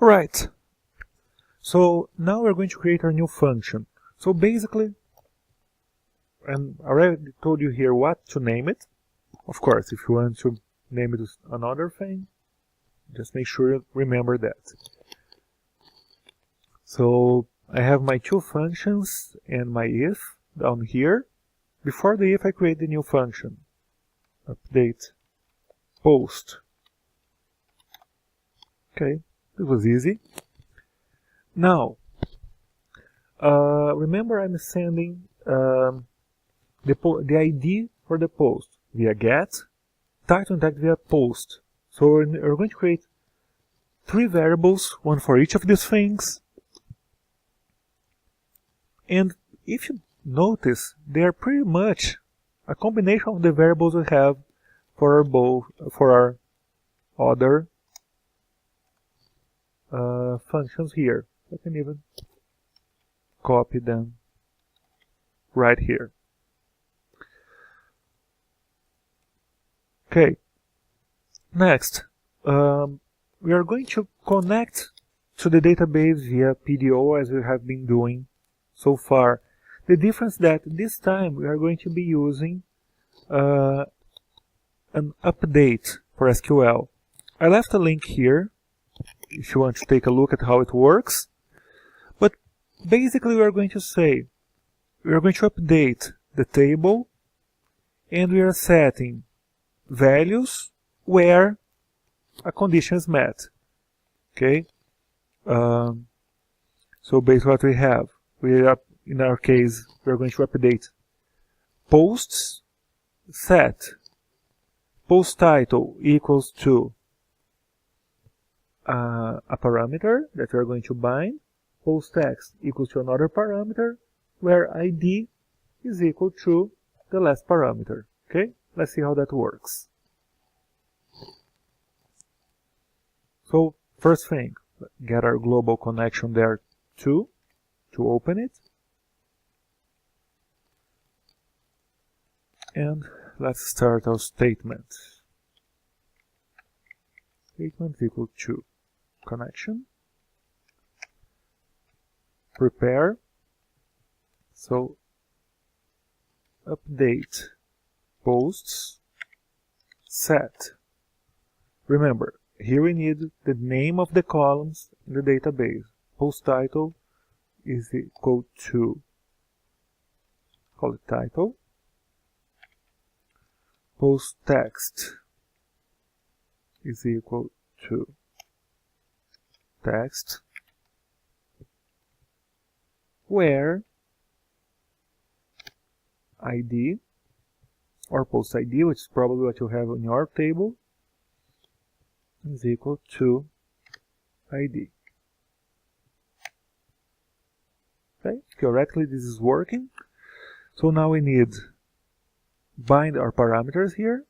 Right. So now we're going to create our new function. So basically, and I already told you here what to name it. Of course, if you want to name it another thing, just make sure you remember that. So I have my two functions and my if down here. Before the if, I create the new function. Update post. Okay, it was easy. Now, remember I'm sending the ID for the post via get, title and tag via post. So we're going to create three variables, one for each of these things. And if you notice, they are pretty much a combination of the variables we have for our other functions here. I can even copy them right here. Okay. Next, we are going to connect to the database via PDO as we have been doing so far. The difference that this time we are going to be using an update for SQL. I left a link here if you want to take a look at how it works. But basically we are going to say we are going to update the table and we are setting values where a condition is met. Okay. So basically what we have, in our case, we are going to update posts set post title equals to a parameter that we are going to bind, post text equals to another parameter, where ID is equal to the last parameter. Okay, let's see how that works. So first thing, get our global connection there too, to open it. And let's start our statement. Statement equal to connection. Prepare. So update posts set. Remember, here we need the name of the columns in the database. Post title is equal to, call it title. Post text is equal to text, where ID or post ID, which is probably what you have in your table, is equal to ID. Okay, theoretically this is working. So now we need bind our parameters here.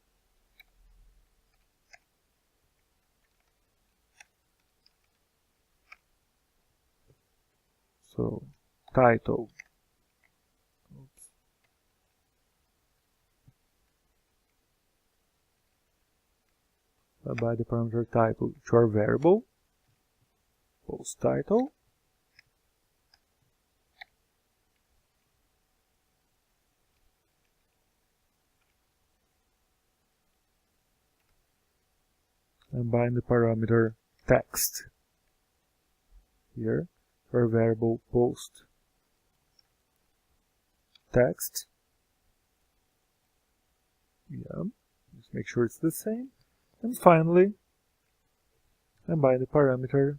So title. By the parameter title to our variable post title. And bind the parameter text here to our variable post text. Yeah, just make sure it's the same. And finally, and bind the parameter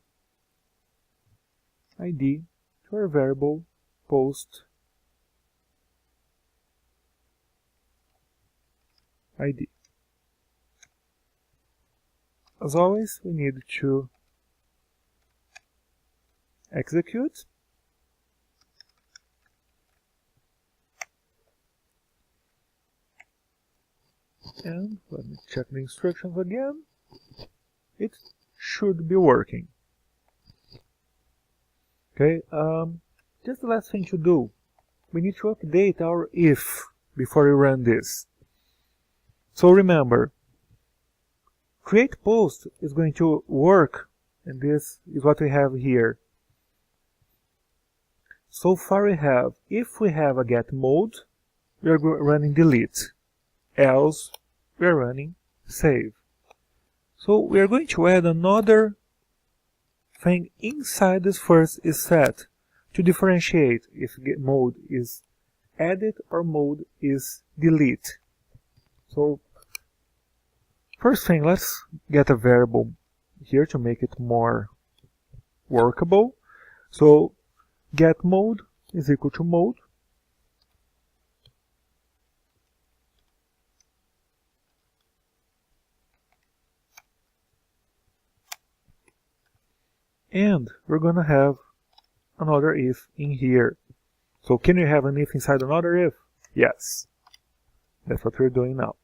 ID to our variable post ID. As always, we need to execute. And let me check the instructions again. It should be working. Okay, just the last thing to do. We need to update our if before we run this. So remember, create post is going to work and this is what we have here. So far we have, if we have a get mode, we are running delete, else we are running save. So we are going to add another thing inside this first is set to differentiate if get mode is edit or mode is delete. So first thing, let's get a variable here to make it more workable. So get mode is equal to mode and we're gonna have another if in here. So can you have an if inside another if? Yes. That's what we're doing now.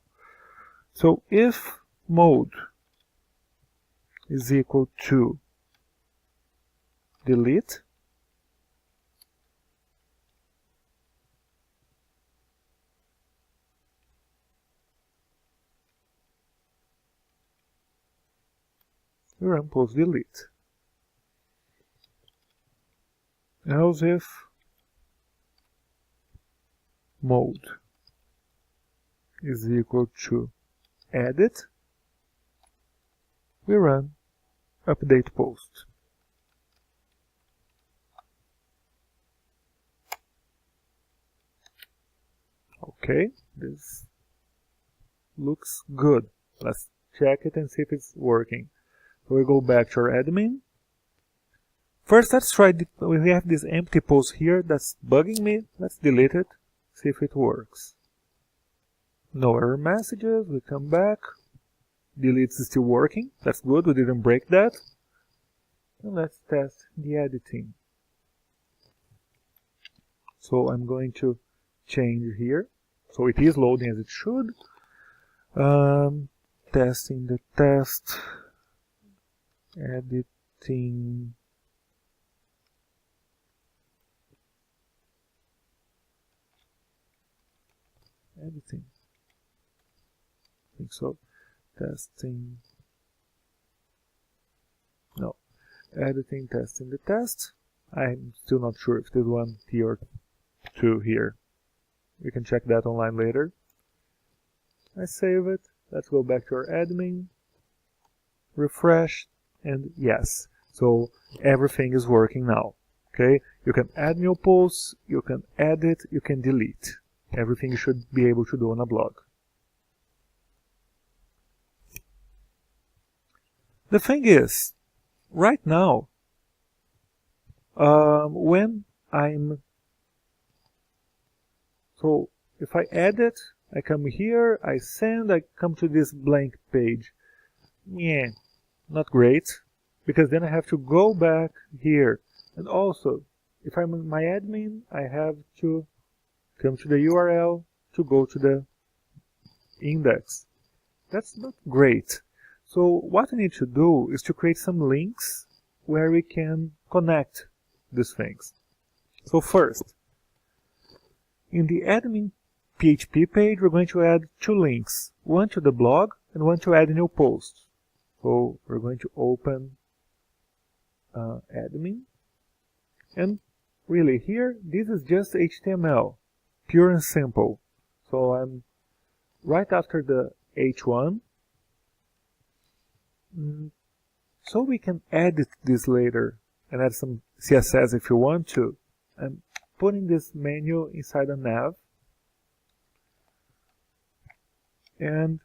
So if mode is equal to delete, we run post delete. Else if mode is equal to edit, we run update post. Okay, this looks good. Let's check it and see if it's working. So we go back to our admin. First, let's try, we have this empty post here that's bugging me. Let's delete it, see if it works. No error messages, we come back. Delete is still working, that's good, we didn't break that. And let's test the editing. So I'm going to change here. So it is loading as it should. Testing the test. Editing. Editing. I think so. Testing. No. Editing, testing the test. I'm still not sure if there's one T or two here. We can check that online later. I save it. Let's go back to our admin. Refresh. And yes. So everything is working now. Okay. You can add new posts. You can edit. You can delete. Everything you should be able to do on a blog. The thing is, right now, when so if I edit, I come here, I send, I come to this blank page. Yeah, not great, because then I have to go back here. And also, if I'm in my admin, I have to come to the URL to go to the index. That's not great. So what I need to do is to create some links where we can connect these things. So first, in the admin PHP page, we're going to add two links, one to the blog and one to add a new post. So we're going to open admin, and really here, this is just HTML, pure and simple. So I'm right after the H1. So we can edit this later and add some CSS if you want to. I'm putting this menu inside a nav and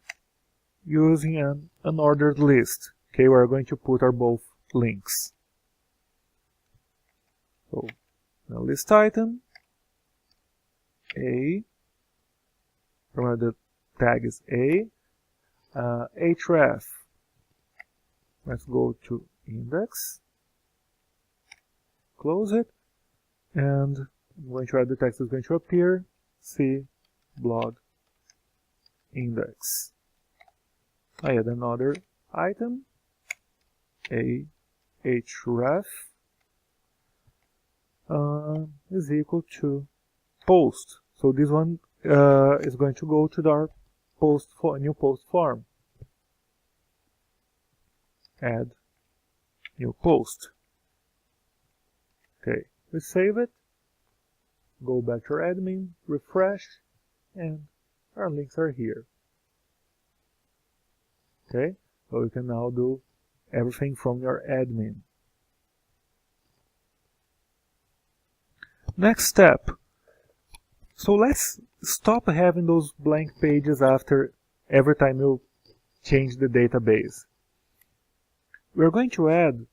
using an unordered list. Okay, we're going to put our both links. So now list item A, remember the tag is A, href. Let's go to index, close it, and I'm going to add the text that's going to appear, C blog index. I add another item, a href is equal to post. So this one is going to go to our post for new post form. Add new post. Okay, we save it, go back to our admin, refresh, and our links are here. Okay, so you can now do everything from your admin. Next step. So let's stop having those blank pages after every time you change the database. We're going to add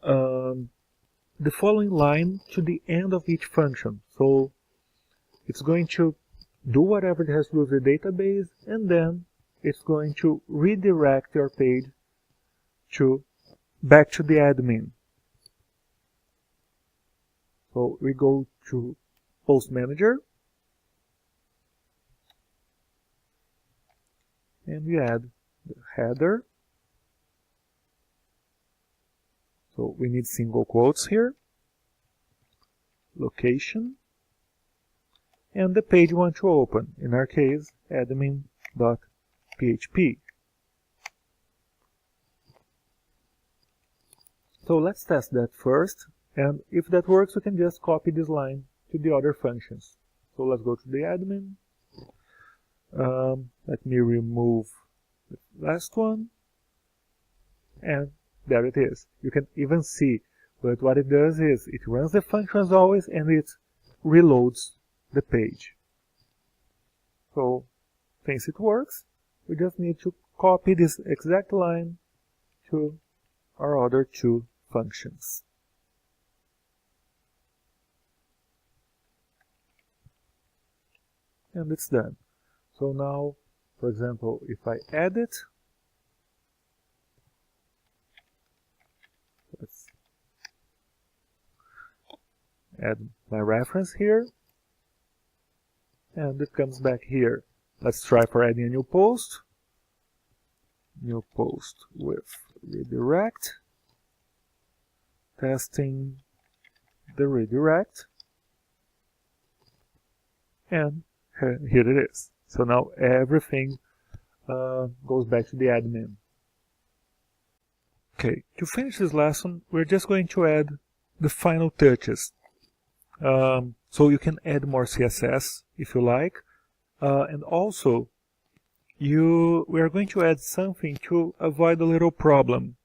the following line to the end of each function. So it's going to do whatever it has to do with the database, and then it's going to redirect your page back to the admin. So we go to Post Manager, and we add the header. So we need single quotes here, location, and the page we want to open, in our case, admin.php. So let's test that first, and if that works, we can just copy this line to the other functions. So let's go to the admin. Let me remove the last one, and there it is. You can even see, but what it does is it runs the function as always, and it reloads the page. So since it works, we just need to copy this exact line to our other two functions. And it's done. So now, for example, if I edit, let's add my reference here, and it comes back here. Let's try for adding a new post. New post with redirect, testing the redirect, and here it is. So now everything goes back to the admin. Okay, to finish this lesson, we're just going to add the final touches. So you can add more CSS if you like, and also we are going to add something to avoid a little problem.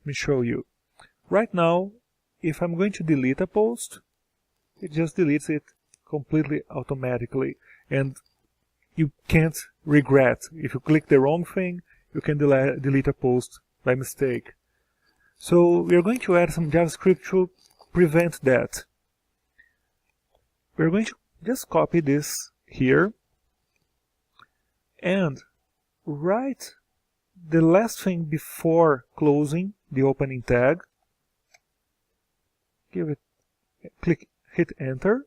Let me show you. Right now, if I'm going to delete a post, it just deletes it completely automatically, and you can't regret. If you click the wrong thing, you can delete a post by mistake. So we are going to add some JavaScript to prevent that. We're going to just copy this here and write the last thing before closing the opening tag. Hit enter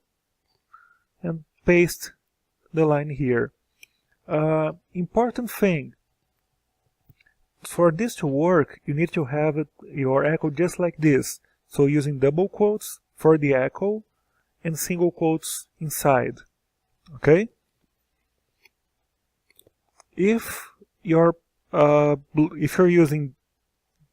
and paste the line here. Important thing, for this to work, you need to have your echo just like this. So using double quotes for the echo and single quotes inside. Okay? If you're using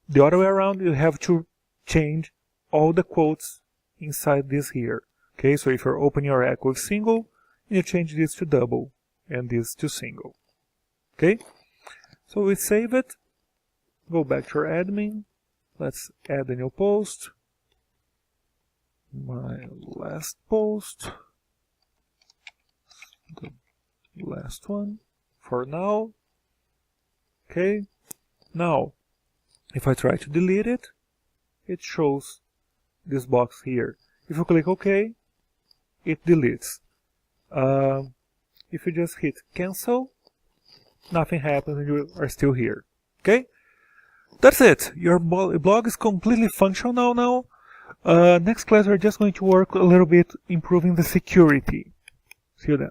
the other way around, you have to change all the quotes inside this here. Okay, so if you're opening your echo with single, you change this to double and this to single. Okay, so we save it, go back to our admin, let's add a new post, my last post, the last one for now. Okay, now if I try to delete it, it shows this box here. If you click OK, it deletes. If you just hit cancel, nothing happens and you are still here. Okay? That's it. Your blog is completely functional now. Next class we're just going to work a little bit improving the security. See you then.